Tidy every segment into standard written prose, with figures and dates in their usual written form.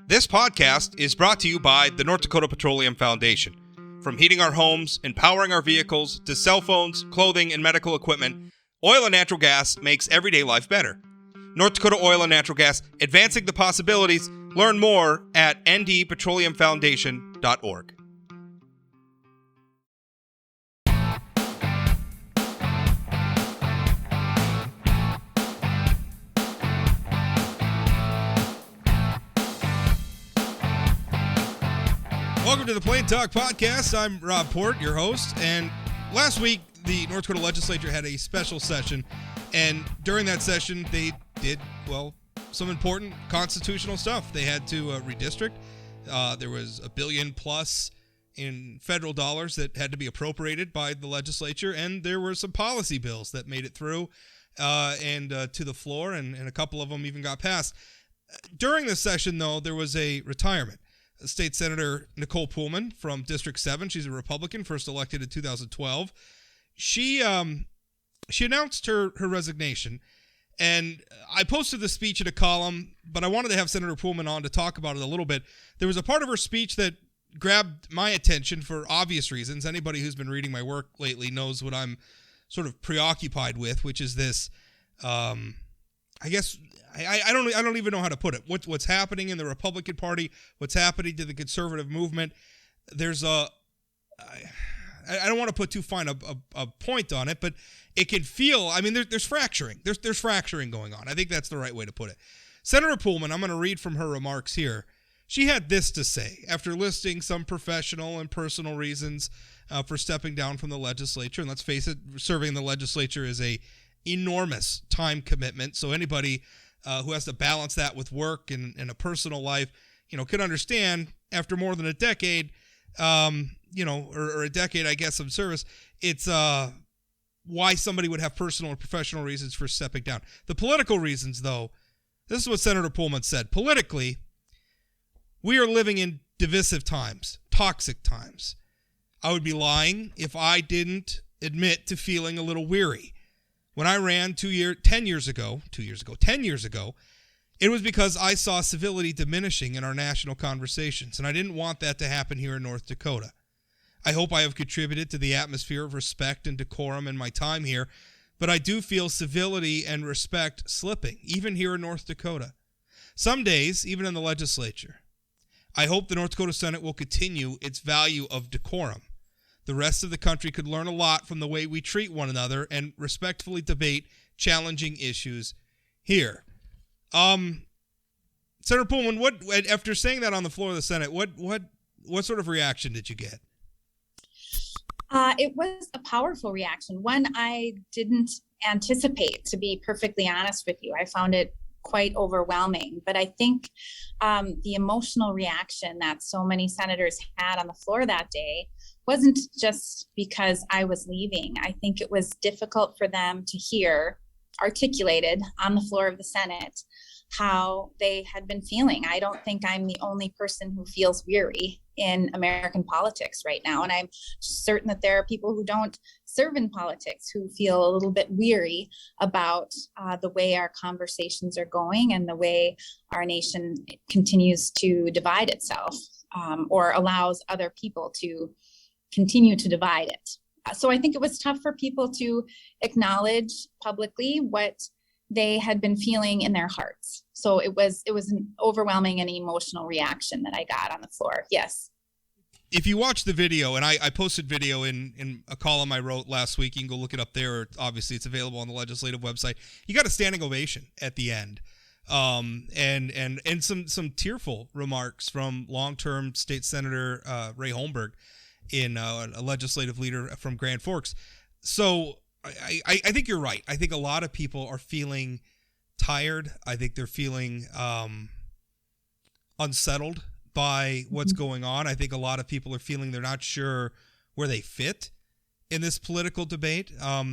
This podcast is brought to you by the North Dakota Petroleum Foundation. From heating our homes and powering our vehicles to cell phones, clothing, and medical equipment, oil and natural gas makes everyday life better. North Dakota Oil and Natural Gas, advancing the possibilities. Learn more at ndpetroleumfoundation.org. Welcome to the Plain Talk Podcast. I'm Rob Port, your host, and last week the North Dakota Legislature had a special session, and during that session they did, some important constitutional stuff. They had to redistrict. There was $1 billion plus in federal dollars that had to be appropriated by the legislature, and there were some policy bills that made it through and to the floor, and a couple of them even got passed. During this session, though, there was a retirement. State Senator Nicole Poolman from District 7. She's a Republican, first elected in 2012. She announced her resignation, and I posted the speech in a column, but I wanted to have Senator Poolman on to talk about it a little bit. There was a part of her speech that grabbed my attention for obvious reasons. Anybody who's been reading my work lately knows what I'm sort of preoccupied with, which is this, I guess I don't even know how to put it. What's happening in the Republican Party? What's happening to the conservative movement? There's I don't want to put too fine a point on it, but it can feel. I mean, there's fracturing. There's fracturing going on. I think that's the right way to put it. Senator Poolman, I'm going to read from her remarks here. She had this to say after listing some professional and personal reasons for stepping down from the legislature. And let's face it, serving in the legislature is a enormous time commitment. So anybody who has to balance that with work and a personal life, can understand after more than a decade, or a decade, I guess, of service, it's why somebody would have personal and professional reasons for stepping down. The political reasons, though, this is what Senator Poolman said. Politically, we are living in divisive times, toxic times. I would be lying if I didn't admit to feeling a little weary. When I ran 10 years ago, it was because I saw civility diminishing in our national conversations, and I didn't want that to happen here in North Dakota. I hope I have contributed to the atmosphere of respect and decorum in my time here, but I do feel civility and respect slipping, even here in North Dakota. Some days, even in the legislature. I hope the North Dakota Senate will continue its value of decorum. The rest of the country could learn a lot from the way we treat one another and respectfully debate challenging issues here. Senator Poolman, what after saying that on the floor of the Senate, what sort of reaction did you get? It was a powerful reaction, one I didn't anticipate, to be perfectly honest with you. I found it quite overwhelming, but I think the emotional reaction that so many senators had on the floor that day wasn't just because I was leaving. I think it was difficult for them to hear articulated on the floor of the Senate how they had been feeling. I don't think I'm the only person who feels weary in American politics right now. And I'm certain that there are people who don't serve in politics who feel a little bit weary about the way our conversations are going and the way our nation continues to divide itself or allows other people to continue to divide it. So I think it was tough for people to acknowledge publicly what they had been feeling in their hearts. So it was an overwhelming and emotional reaction that I got on the floor. Yes. If you watch the video, and I posted video in a column I wrote last week, you can go look it up there. Or obviously, it's available on the legislative website. You got a standing ovation at the end, and some tearful remarks from long-term State Senator Ray Holmberg, in a legislative leader from Grand Forks. So I think you're right. I think a lot of people are feeling tired. I think they're feeling unsettled by what's going on. I think a lot of people are feeling they're not sure where they fit in this political debate. A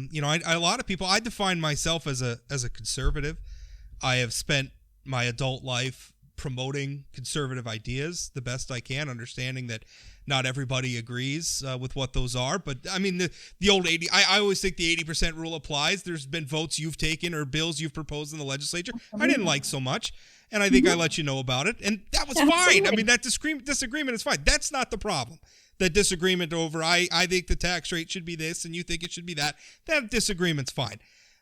lot of people, I define myself as a conservative. I have spent my adult life promoting conservative ideas the best I can, understanding that not everybody agrees with what those are. But I mean, the old 80, I always think the 80% rule applies. There's been votes you've taken or bills you've proposed in the legislature I didn't like so much, and I think I let you know about it, and that was fine. I mean, that disagreement is fine. That's not the problem. That disagreement over, I think the tax rate should be this and you think it should be that disagreement's fine.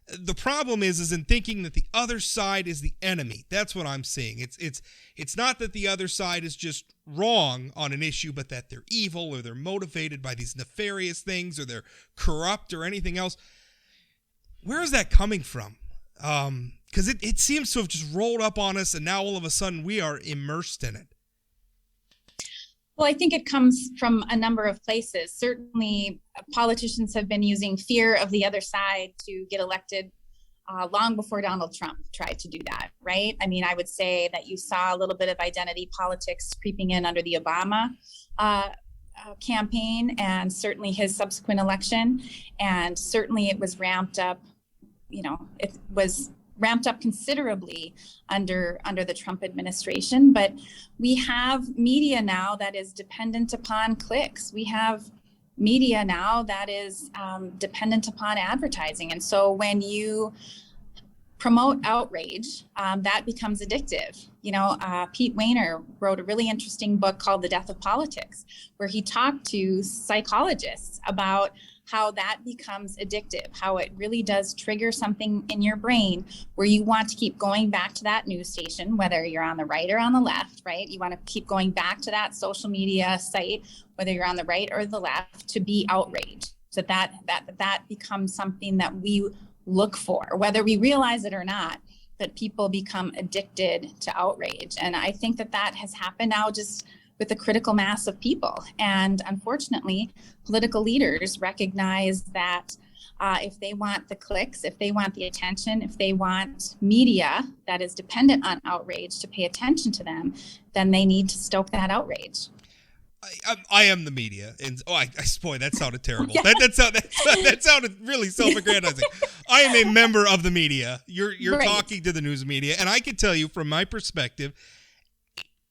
The problem is in thinking that the other side is the enemy. That's what I'm seeing. It's not that the other side is just wrong on an issue, but that they're evil or they're motivated by these nefarious things or they're corrupt or anything else. Where is that coming from? Because it seems to have just rolled up on us, and now all of a sudden we are immersed in it. Well, I think it comes from a number of places. Certainly, politicians have been using fear of the other side to get elected long before Donald Trump tried to do that, right? I mean, I would say that you saw a little bit of identity politics creeping in under the Obama campaign, and certainly his subsequent election. And certainly it was ramped up, it was ramped up considerably under the Trump administration. But we have media now that is dependent upon clicks. We have media now that is dependent upon advertising. And so when you promote outrage, that becomes addictive. Pete Wehner wrote a really interesting book called The Death of Politics, where he talked to psychologists about how that becomes addictive, how it really does trigger something in your brain where you want to keep going back to that news station, whether you're on the right or on the left, right? You want to keep going back to that social media site, whether you're on the right or the left, to be outraged. So that becomes something that we look for, whether we realize it or not, that people become addicted to outrage. And I think that has happened now just with a critical mass of people. And unfortunately, political leaders recognize that if they want the clicks, if they want the attention, if they want media that is dependent on outrage to pay attention to them, then they need to stoke that outrage. I am the media, and boy, that sounded terrible. Yeah. That sounded really self-aggrandizing. I am a member of the media. You're right. Talking to the news media, and I can tell you from my perspective,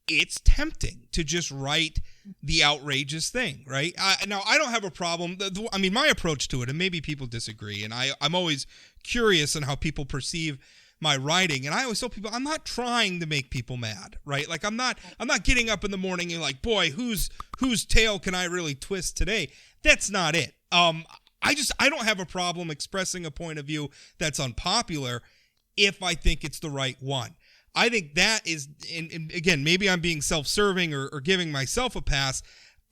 it's tempting to just write the outrageous thing, right? Now, I don't have a problem. I mean, my approach to it, and maybe people disagree, and I'm always curious on how people perceive my writing, and I always tell people I'm not trying to make people mad, right? Like I'm not getting up in the morning and like, boy, whose tail can I really twist today? That's not it. I don't have a problem expressing a point of view that's unpopular if I think it's the right one. I think that is, and again, maybe I'm being self-serving or giving myself a pass.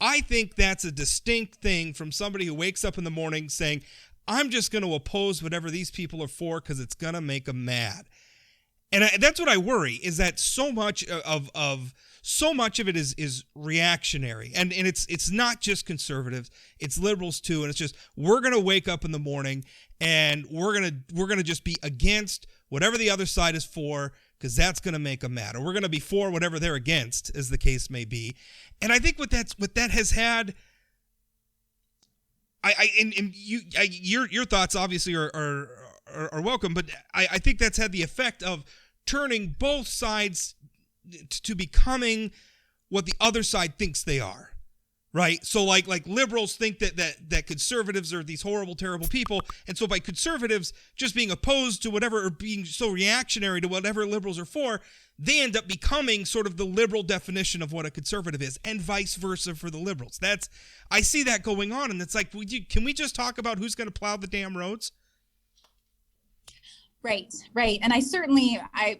I think that's a distinct thing from somebody who wakes up in the morning saying, I'm just going to oppose whatever these people are for because it's going to make them mad. And that's what I worry, is that so much of it is reactionary. And it's not just conservatives, it's liberals too. And it's just, we're going to wake up in the morning and we're going to just be against whatever the other side is for, because that's going to make them mad. Or we're going to be for whatever they're against, as the case may be. And I think what that has had, your thoughts obviously are welcome, but I think that's had the effect of turning both sides to becoming what the other side thinks they are, right? So like liberals think that conservatives are these horrible, terrible people, and so by conservatives just being opposed to whatever, or being so reactionary to whatever liberals are for, they end up becoming sort of the liberal definition of what a conservative is, and vice versa for the liberals. I see that going on, and it's like, can we just talk about who's going to plow the damn roads? Right. And I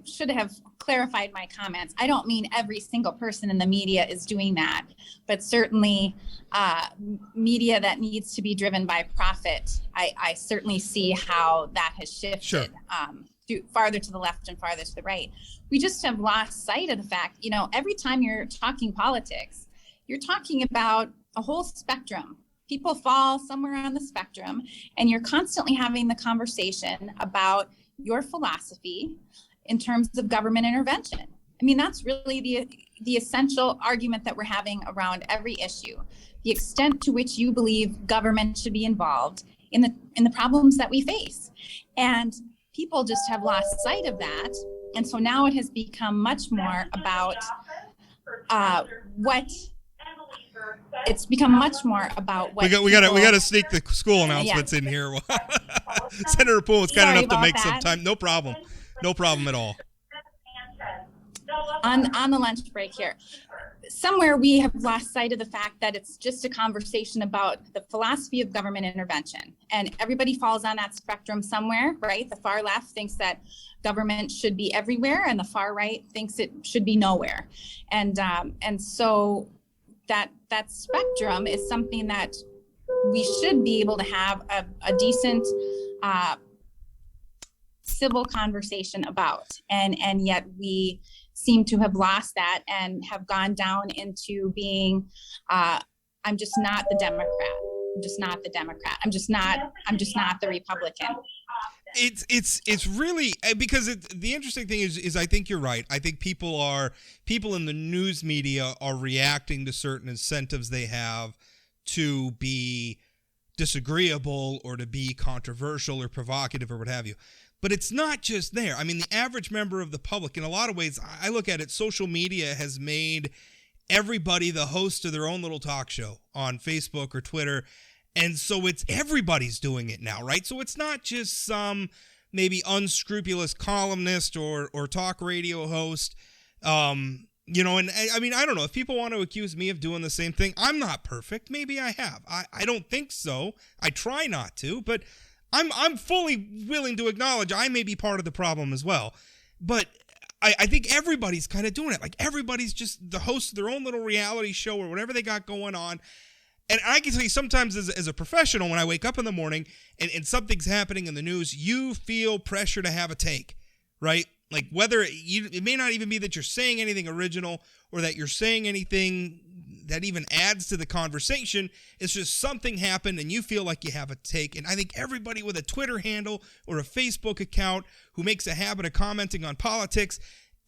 should have clarified my comments. I don't mean every single person in the media is doing that, but certainly media that needs to be driven by profit. I certainly see how that has shifted. Sure. Farther to the left and farther to the right. We just have lost sight of the fact, every time you're talking politics, you're talking about a whole spectrum. People fall somewhere on the spectrum, and you're constantly having the conversation about your philosophy in terms of government intervention. I mean, that's really the essential argument that we're having around every issue. The extent to which you believe government should be involved in the problems that we face. And people just have lost sight of that And so now it has become much more about what we got to sneak the school announcements in here. Senator Poole was kind enough to make some time. No problem at all. On the lunch break here, somewhere we have lost sight of the fact that it's just a conversation about the philosophy of government intervention, and everybody falls on that spectrum somewhere, right? The far left thinks that government should be everywhere, and the far right thinks it should be nowhere, and so that spectrum is something that we should be able to have a decent civil conversation about, and yet we seem to have lost that and have gone down into being I'm just not the Democrat. I'm just not the Democrat. I'm just not the Republican. It's really, because the interesting thing is I think you're right. I think people in the news media are reacting to certain incentives they have to be disagreeable or to be controversial or provocative or what have you. But it's not just there. I mean, the average member of the public, in a lot of ways, I look at it, social media has made everybody the host of their own little talk show on Facebook or Twitter. And so everybody's doing it now, right? So it's not just some maybe unscrupulous columnist or talk radio host. And I mean, I don't know. If people want to accuse me of doing the same thing, I'm not perfect. Maybe I have. I don't think so. I try not to, but I'm fully willing to acknowledge I may be part of the problem as well. But I think everybody's kind of doing it. Like, everybody's just the host of their own little reality show or whatever they got going on. And I can tell you, sometimes as a professional, when I wake up in the morning and something's happening in the news, you feel pressure to have a take, right? Like, it may not even be that you're saying anything original or that you're saying anything that even adds to the conversation. It's just something happened and you feel like you have a take. And I think everybody with a Twitter handle or a Facebook account who makes a habit of commenting on politics,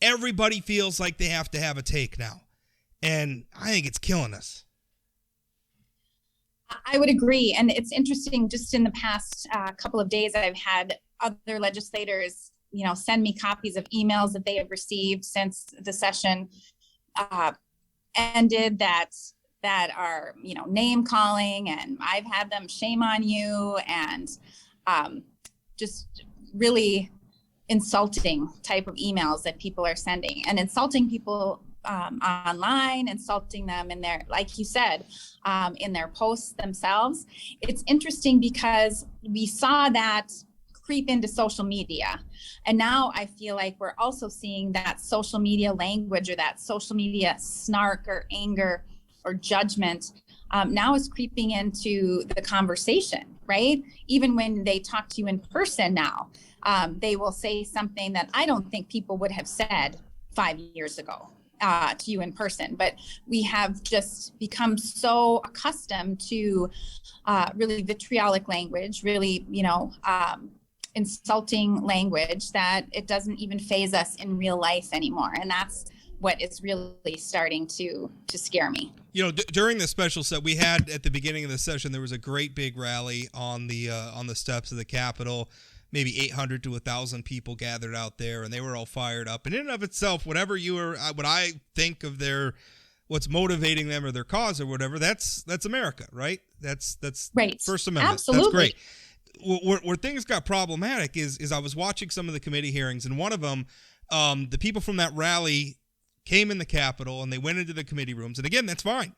everybody feels like they have to have a take now. And I think it's killing us. I would agree. And it's interesting, just in the past couple of days, I've had other legislators, send me copies of emails that they have received since the session ended that are, name calling, and I've had them shame on you and just really insulting type of emails that people are sending, and insulting people online, insulting them in their, like you said, in their posts themselves. It's interesting because we saw that creep into social media, and now I feel like we're also seeing that social media language, or that social media snark or anger or judgment now is creeping into the conversation, right? Even when they talk to you in person now, they will say something that I don't think people would have said 5 years ago to you in person. But we have just become so accustomed to really vitriolic language, really, insulting language, that it doesn't even faze us in real life anymore. And that's what is really starting to scare me. During the special set we had at the beginning of the session, there was a great big rally on the steps of the Capitol. Maybe 800 to 1,000 people gathered out there, and they were all fired up. And in and of itself, what I think of what's motivating them or their cause or whatever, that's America, right? That's right. First Amendment. Absolutely. That's great. Where things got problematic is I was watching some of the committee hearings, and one of them, the people from that rally came in the Capitol and they went into the committee rooms. And again, that's fine.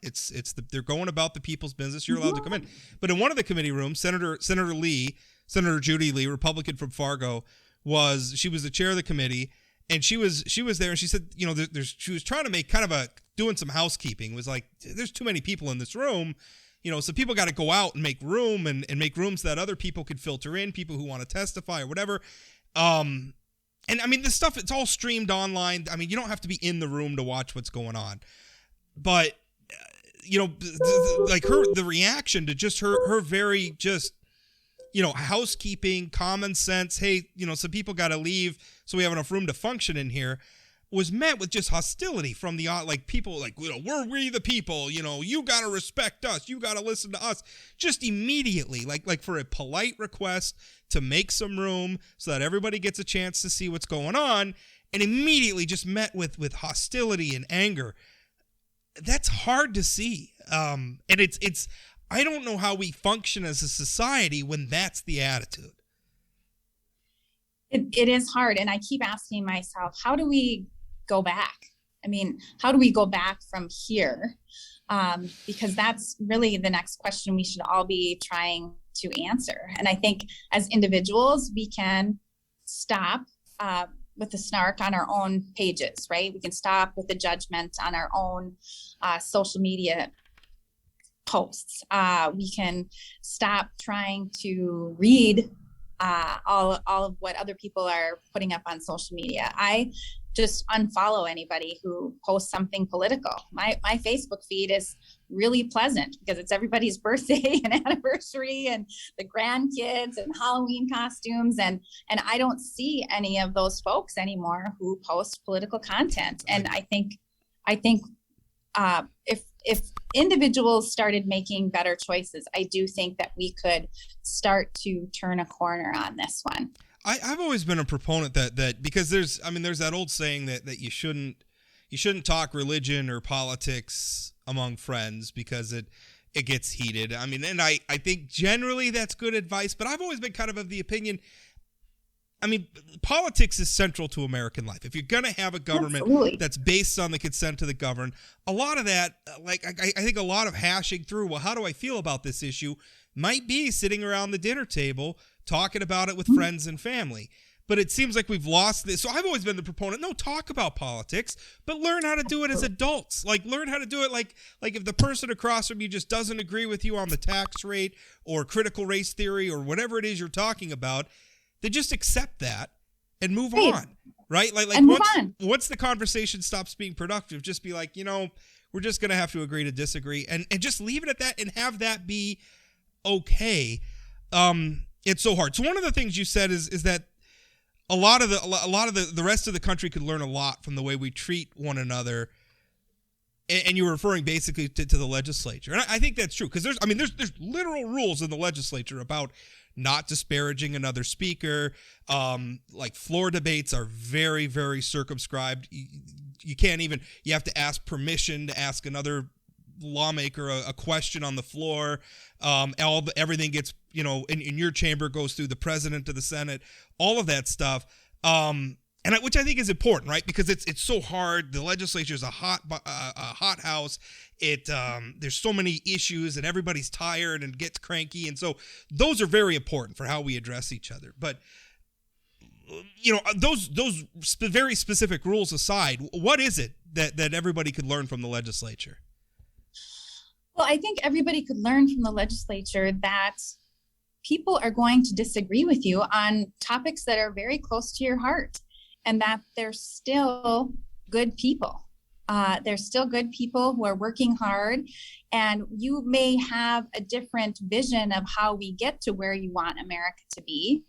They're going about the people's business. You're allowed to come in. But in one of the committee rooms, Senator Judy Lee, Republican from Fargo, she was the chair of the committee, and she was there, and she said, she was trying to make kind of doing some housekeeping. It was like, there's too many people in this room, so people got to go out and make room and make rooms that other people could filter in, people who want to testify or whatever. And I mean, this stuff, it's all streamed online. I mean, you don't have to be in the room to watch what's going on. But, like the reaction to just her very just, housekeeping, common sense, hey, some people got to leave so we have enough room to function in here, was met with just hostility from the, people like, we're we the people, you got to respect us. You got to listen to us. Just immediately, like for a polite request to make some room so that everybody gets a chance to see what's going on. and immediately just met with hostility and anger. That's hard to see. And it's I don't know how we function as a society when that's the attitude. It is hard. And I keep asking myself, how do we go back? I mean, how do we go back from here? Because that's really the next question we should all be trying to answer. And I think as individuals, we can stop with the snark on our own pages, right? We can stop with the judgment on our own social media posts. We can stop trying to read all of what other people are putting up on social media. I just unfollow anybody who posts something political. My Facebook feed is really pleasant because it's everybody's birthday and anniversary and the grandkids and Halloween costumes. And I don't see any of those folks anymore who post political content. And I think if individuals started making better choices, I do think that we could start to turn a corner on this one. I've always been a proponent that because there's that old saying that you shouldn't talk religion or politics among friends because it gets heated. I mean, and I think generally that's good advice, but I've always been kind of the opinion, I mean, politics is central to American life. If you're going to have a government Absolutely. That's based on the consent of the governed, a lot of that, like I think a lot of hashing through, well, how do I feel about this issue, might be sitting around the dinner table talking about it with friends and family. But it seems like we've lost this. So I've always been the proponent, no, talk about politics, but learn how to do it as adults. Like, learn how to do it like if the person across from you just doesn't agree with you on the tax rate or critical race theory or whatever it is you're talking about, then just accept that and move on, right? Like once the conversation stops being productive, just be like, we're just going to have to agree to disagree and just leave it at that and have that be okay. It's so hard. So one of the things you said is that a lot of the rest of the country could learn a lot from the way we treat one another, and you were referring basically to the legislature, and I think that's true because there's literal rules in the legislature about not disparaging another speaker. Like floor debates are very, very circumscribed. You can't even. You have to ask permission to ask another lawmaker a question on the floor. Everything gets, in your chamber goes through the president of the Senate, all of that stuff. Which I think is important, right? Because it's so hard. The legislature is a hot house. There's so many issues and everybody's tired and gets cranky. And so those are very important for how we address each other. But those very specific rules aside, what is it that everybody could learn from the legislature? Well, I think everybody could learn from the legislature that people are going to disagree with you on topics that are very close to your heart, and that they're still good people. They're still good people who are working hard, and you may have a different vision of how we get to where you want America to be,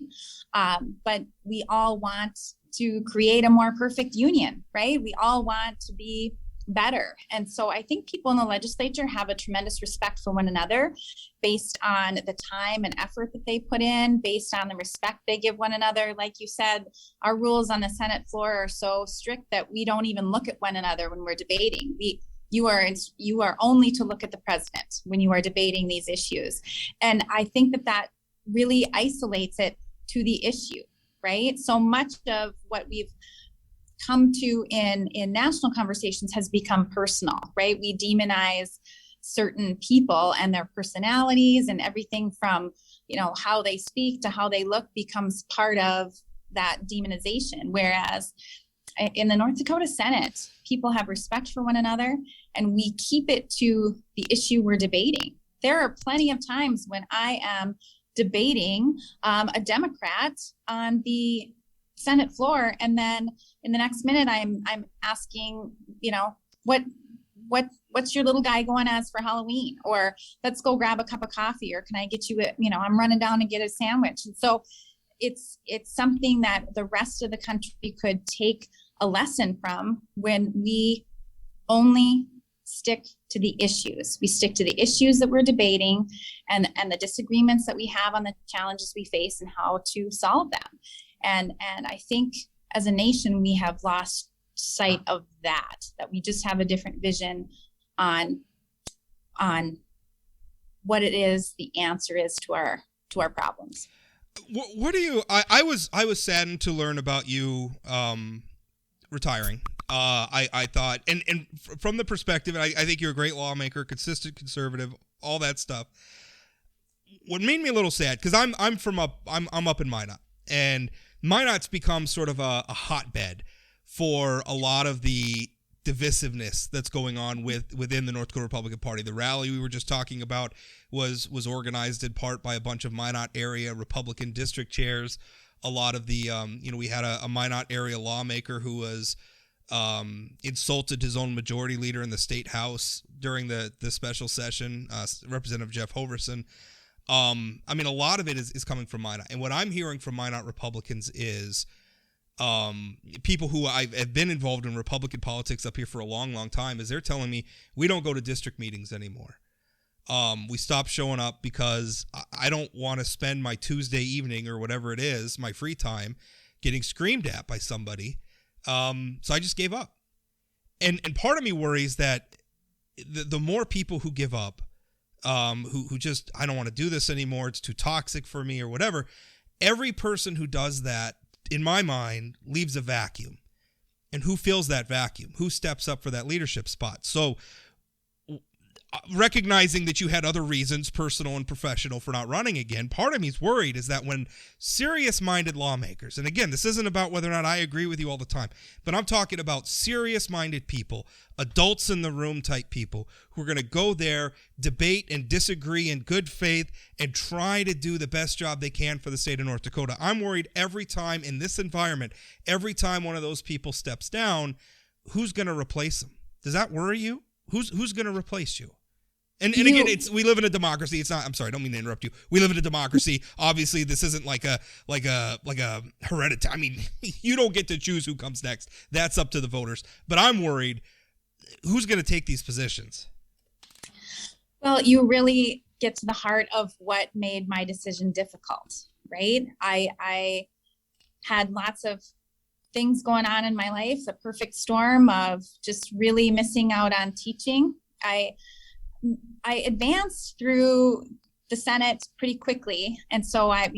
but we all want to create a more perfect union, right? We all want to be better. And so I think people in the legislature have a tremendous respect for one another based on the time and effort that they put in, based on the respect they give one another. Like you said, our rules on the Senate floor are so strict that we don't even look at one another when we're debating. You are only to look at the president when you are debating these issues. And I think that really isolates it to the issue, right? So much of what we've come to in national conversations has become personal, right? We demonize certain people and their personalities, and everything from, how they speak to how they look becomes part of that demonization. Whereas in the North Dakota Senate, people have respect for one another, and we keep it to the issue we're debating. There are plenty of times when I am debating a Democrat on the Senate floor, and then in the next minute I'm asking, what's your little guy going as for Halloween, or let's go grab a cup of coffee, or can I get you I'm running down to get a sandwich. And so it's something that the rest of the country could take a lesson from when we only stick to the issues. We stick to the issues that we're debating and the disagreements that we have on the challenges we face and how to solve them. And I think as a nation, we have lost sight of that we just have a different vision on what it is the answer is to our problems. What do you? I was saddened to learn about you retiring. I thought, and from the perspective, I think you're a great lawmaker, consistent conservative, all that stuff. What made me a little sad, because I'm up in Minot, and Minot's become sort of a hotbed for a lot of the divisiveness that's going on within the North Dakota Republican Party. The rally we were just talking about was organized in part by a bunch of Minot area Republican district chairs. A lot of the we had a Minot area lawmaker who was insulted his own majority leader in the state house during the special session, Representative Jeff Hoverson. I mean, a lot of it is coming from Minot, and what I'm hearing from Minot Republicans is people who have been involved in Republican politics up here for a long, long time, is they're telling me we don't go to district meetings anymore. We stopped showing up because I don't want to spend my Tuesday evening or whatever it is, my free time, getting screamed at by somebody. So I just gave up. And part of me worries that the more people who give up, who just, I don't want to do this anymore, it's too toxic for me or whatever, every person who does that, in my mind, leaves a vacuum. And who fills that vacuum? Who steps up for that leadership spot? So recognizing that you had other reasons, personal and professional, for not running again, part of me is worried is that when serious-minded lawmakers, and again, this isn't about whether or not I agree with you all the time, but I'm talking about serious-minded people, adults in the room type people, who are going to go there, debate and disagree in good faith, and try to do the best job they can for the state of North Dakota. I'm worried every time in this environment, every time one of those people steps down, who's going to replace them? Does that worry you? Who's going to replace you? And again, we live in a democracy. It's not. I'm sorry, I don't mean to interrupt you. We live in a democracy. Obviously, this isn't like a hereditary. I mean, you don't get to choose who comes next. That's up to the voters. But I'm worried. Who's going to take these positions? Well, you really get to the heart of what made my decision difficult, right? I had lots of things going on in my life, a perfect storm of just really missing out on teaching. I advanced through the Senate pretty quickly. And so I'm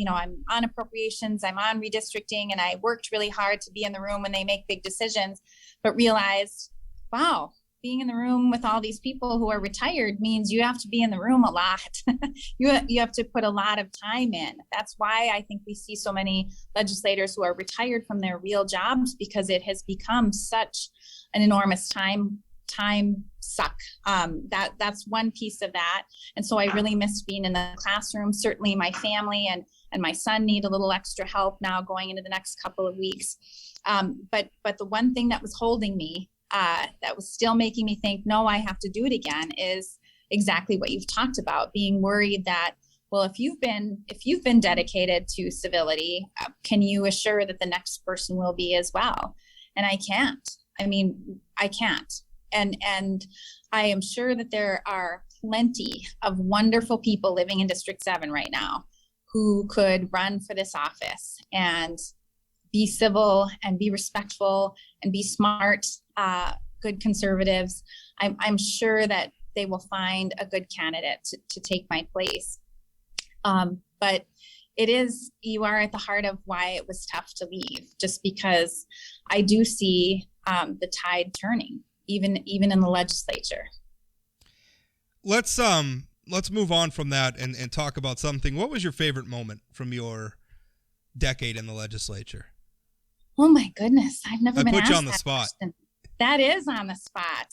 on appropriations, I'm on redistricting, and I worked really hard to be in the room when they make big decisions, but realized, wow, being in the room with all these people who are retired means you have to be in the room a lot. You have to put a lot of time in. That's why I think we see so many legislators who are retired from their real jobs, because it has become such an enormous time suck. That's one piece of that. And so I really missed being in the classroom. Certainly my family and my son need a little extra help now going into the next couple of weeks. But the one thing that was holding me, that was still making me think, no, I have to do it again, is exactly what you've talked about, being worried that, well, if you've been dedicated to civility, can you assure that the next person will be as well? And I can't. I can't. And I am sure that there are plenty of wonderful people living in District 7 right now who could run for this office and be civil and be respectful and be smart, good conservatives. I'm sure that they will find a good candidate to take my place. But you are at the heart of why it was tough to leave, just because I do see the tide turning. Even in the legislature. Let's move on from that and talk about something. What was your favorite moment from your decade in the legislature? Oh my goodness, I've never been asked that. I put you on the spot. Question. That is on the spot.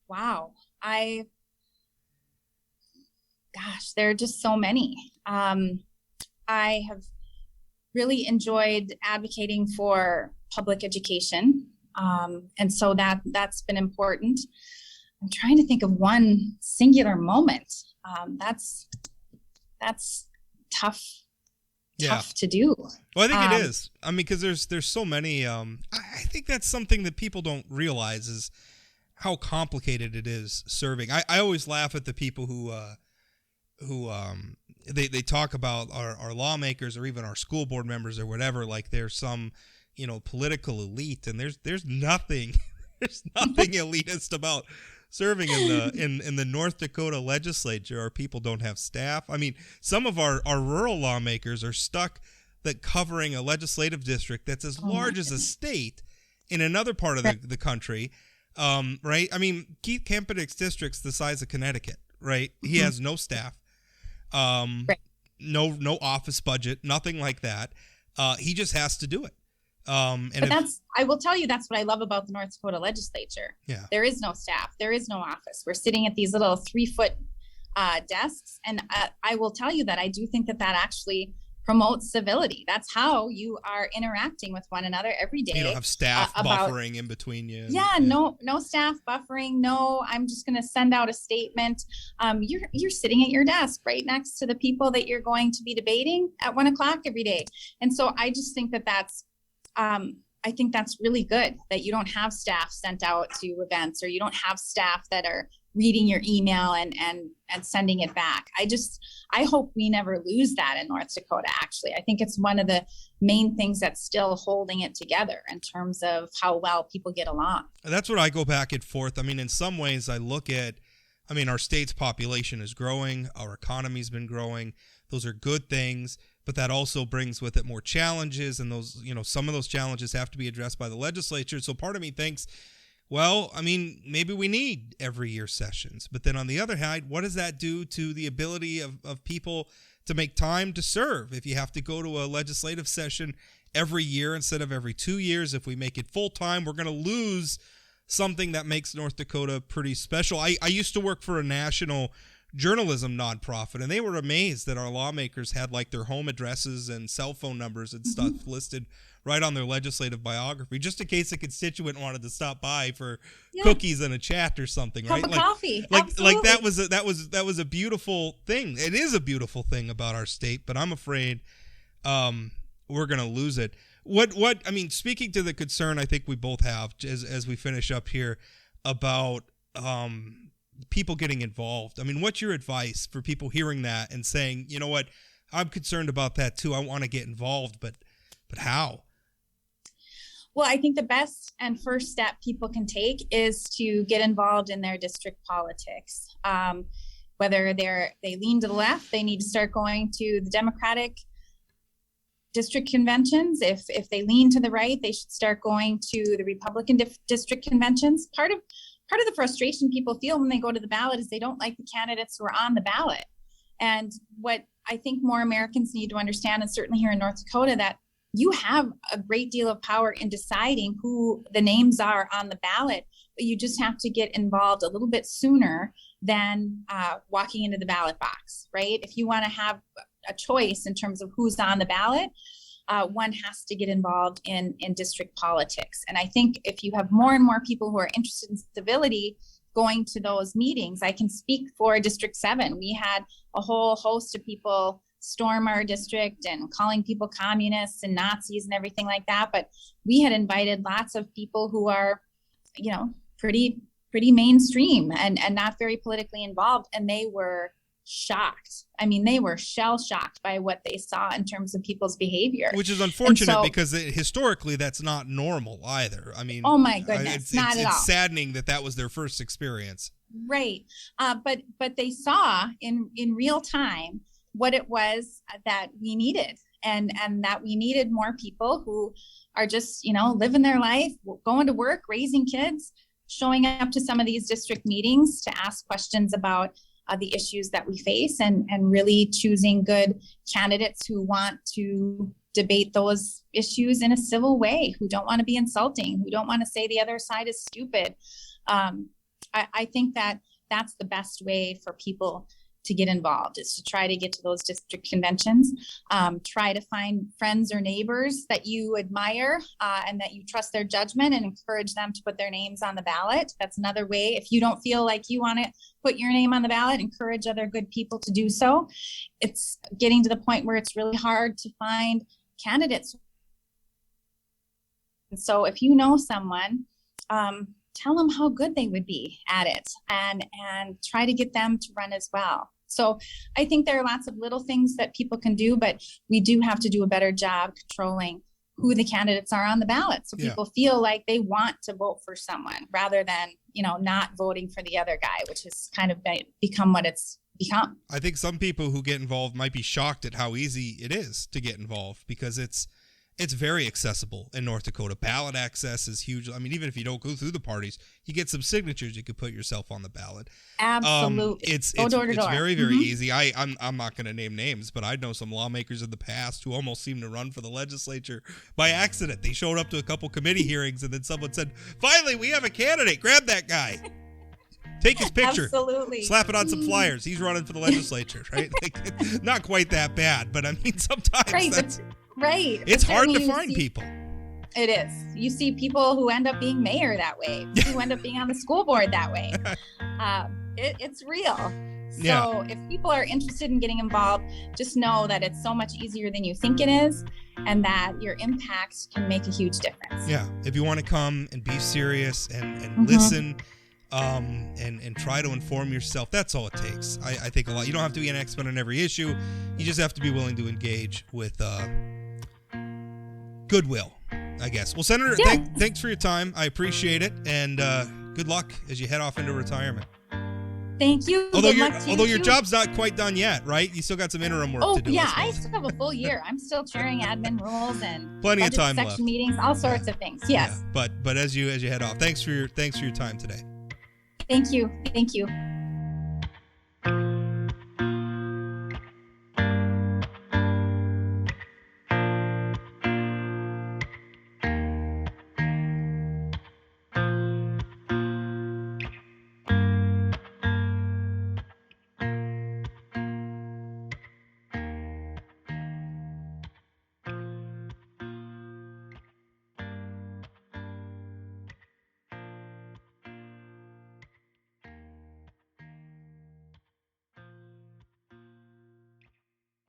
Wow. There are just so many. I have really enjoyed advocating for public education. And so that's been important. I'm trying to think of one singular moment. That's tough to do. Well, I think it is. I mean, because there's so many. I think that's something that people don't realize is how complicated it is serving. I always laugh at the people who they talk about our lawmakers or even our school board members or whatever, like they're some political elite, and there's nothing there's nothing elitist about serving in the North Dakota legislature. Our people don't have staff. I mean, some of our rural lawmakers are stuck that covering a legislative district that's as large as a state in another part of the country, right? I mean, Keith Kampenick's district's the size of Connecticut, right? He has no staff, no office budget, nothing like that. He just has to do it. I will tell you, that's what I love about the North Dakota legislature. Yeah. There is no staff. There is no office. We're sitting at these little 3-foot desks. And I will tell you that I do think that actually promotes civility. That's how you are interacting with one another every day. You don't have staff buffering in between you. Yeah, no staff buffering. No, I'm just going to send out a statement. You're sitting at your desk right next to the people that you're going to be debating at 1:00 every day. And so I just think that's I think that's really good, that you don't have staff sent out to events, or you don't have staff that are reading your email and sending it back. I hope we never lose that in North Dakota, actually. I think it's one of the main things that's still holding it together in terms of how well people get along. That's what I go back and forth. I mean, in some ways I look at, our state's population is growing. Our economy's been growing. Those are good things, but that also brings with it more challenges. And those, some of those challenges have to be addressed by the legislature. So part of me thinks, well, maybe we need every year sessions. But then on the other hand, what does that do to the ability of people to make time to serve? If you have to go to a legislative session every year instead of every 2 years, if we make it full time, we're going to lose something that makes North Dakota pretty special. I used to work for a national journalism nonprofit, and they were amazed that our lawmakers had like their home addresses and cell phone numbers and stuff listed right on their legislative biography, just in case a constituent wanted to stop by for cookies and a chat or something, right? Cup of coffee. Like that was a beautiful thing. It is a beautiful thing about our state, but I'm afraid we're going to lose it. Speaking to the concern I think we both have as we finish up here about people getting involved. What's your advice for people hearing that and saying, you know what, I'm concerned about that too. I want to get involved, but how? Well, I think the best and first step people can take is to get involved in their district politics. Whether they lean to the left, they need to start going to the Democratic district conventions. If they lean to the right, they should start going to the Republican district conventions. Part of the frustration people feel when they go to the ballot is they don't like the candidates who are on the ballot. And what I think more Americans need to understand, and certainly here in North Dakota, that you have a great deal of power in deciding who the names are on the ballot, but you just have to get involved a little bit sooner than walking into the ballot box, right? If you want to have a choice in terms of who's on the ballot, one has to get involved in district politics. And I think if you have more and more people who are interested in civility going to those meetings, I can speak for District 7. We had a whole host of people storm our district and calling people communists and Nazis and everything like that. But we had invited lots of people who are, pretty mainstream and not very politically involved. And they were shocked. They were shell shocked by what they saw in terms of people's behavior. Which is unfortunate because historically that's not normal either. Oh my goodness, not at all. It's saddening that was their first experience. Right. But they saw in real time what it was that we needed, and that we needed more people who are just, living their life, going to work, raising kids, showing up to some of these district meetings to ask questions about the issues that we face, and really choosing good candidates who want to debate those issues in a civil way, who don't want to be insulting, who don't want to say the other side is stupid. I think that's the best way for people to get involved, is to try to get to those district conventions, try to find friends or neighbors that you admire and that you trust their judgment, and encourage them to put their names on the ballot. That's another way. If you don't feel like you want to put your name on the ballot, encourage other good people to do so. It's getting to the point where it's really hard to find candidates. And so if you know someone, tell them how good they would be at it, and try to get them to run as well. So I think there are lots of little things that people can do, but we do have to do a better job controlling who the candidates are on the ballot. So people feel like they want to vote for someone rather than, not voting for the other guy, which has kind of become what it's become. I think some people who get involved might be shocked at how easy it is to get involved because it's very accessible in North Dakota. Ballot access is huge. I mean, even if you don't go through the parties, you get some signatures, you could put yourself on the ballot. Absolutely. It's door to door. very, very easy. I'm not going to name names, but I know some lawmakers in the past who almost seemed to run for the legislature by accident. They showed up to a couple committee hearings and then someone said, finally, we have a candidate. Grab that guy. Take his picture. Absolutely. Slap it on some flyers. He's running for the legislature, right? Like, not quite that bad, but I mean, sometimes that's... Right. It's hard to find people. It is. You see people who end up being mayor that way, who end up being on the school board that way. It's real. So if people are interested in getting involved, just know that it's so much easier than you think it is and that your impact can make a huge difference. Yeah. If you want to come and be serious and listen and try to inform yourself, that's all it takes. I think a lot. You don't have to be an expert on every issue. You just have to be willing to engage with goodwill, I guess. Well, Senator, thanks for your time. I appreciate it, and good luck as you head off into retirement. Thank you. Although your job's not quite done yet, right? You still got some interim work to do. Yeah, I still have a full year. I'm still chairing admin rules and plenty of time section left. Meetings, all sorts of things. Yes. Yeah, but as you head off, thanks for your time today. Thank you.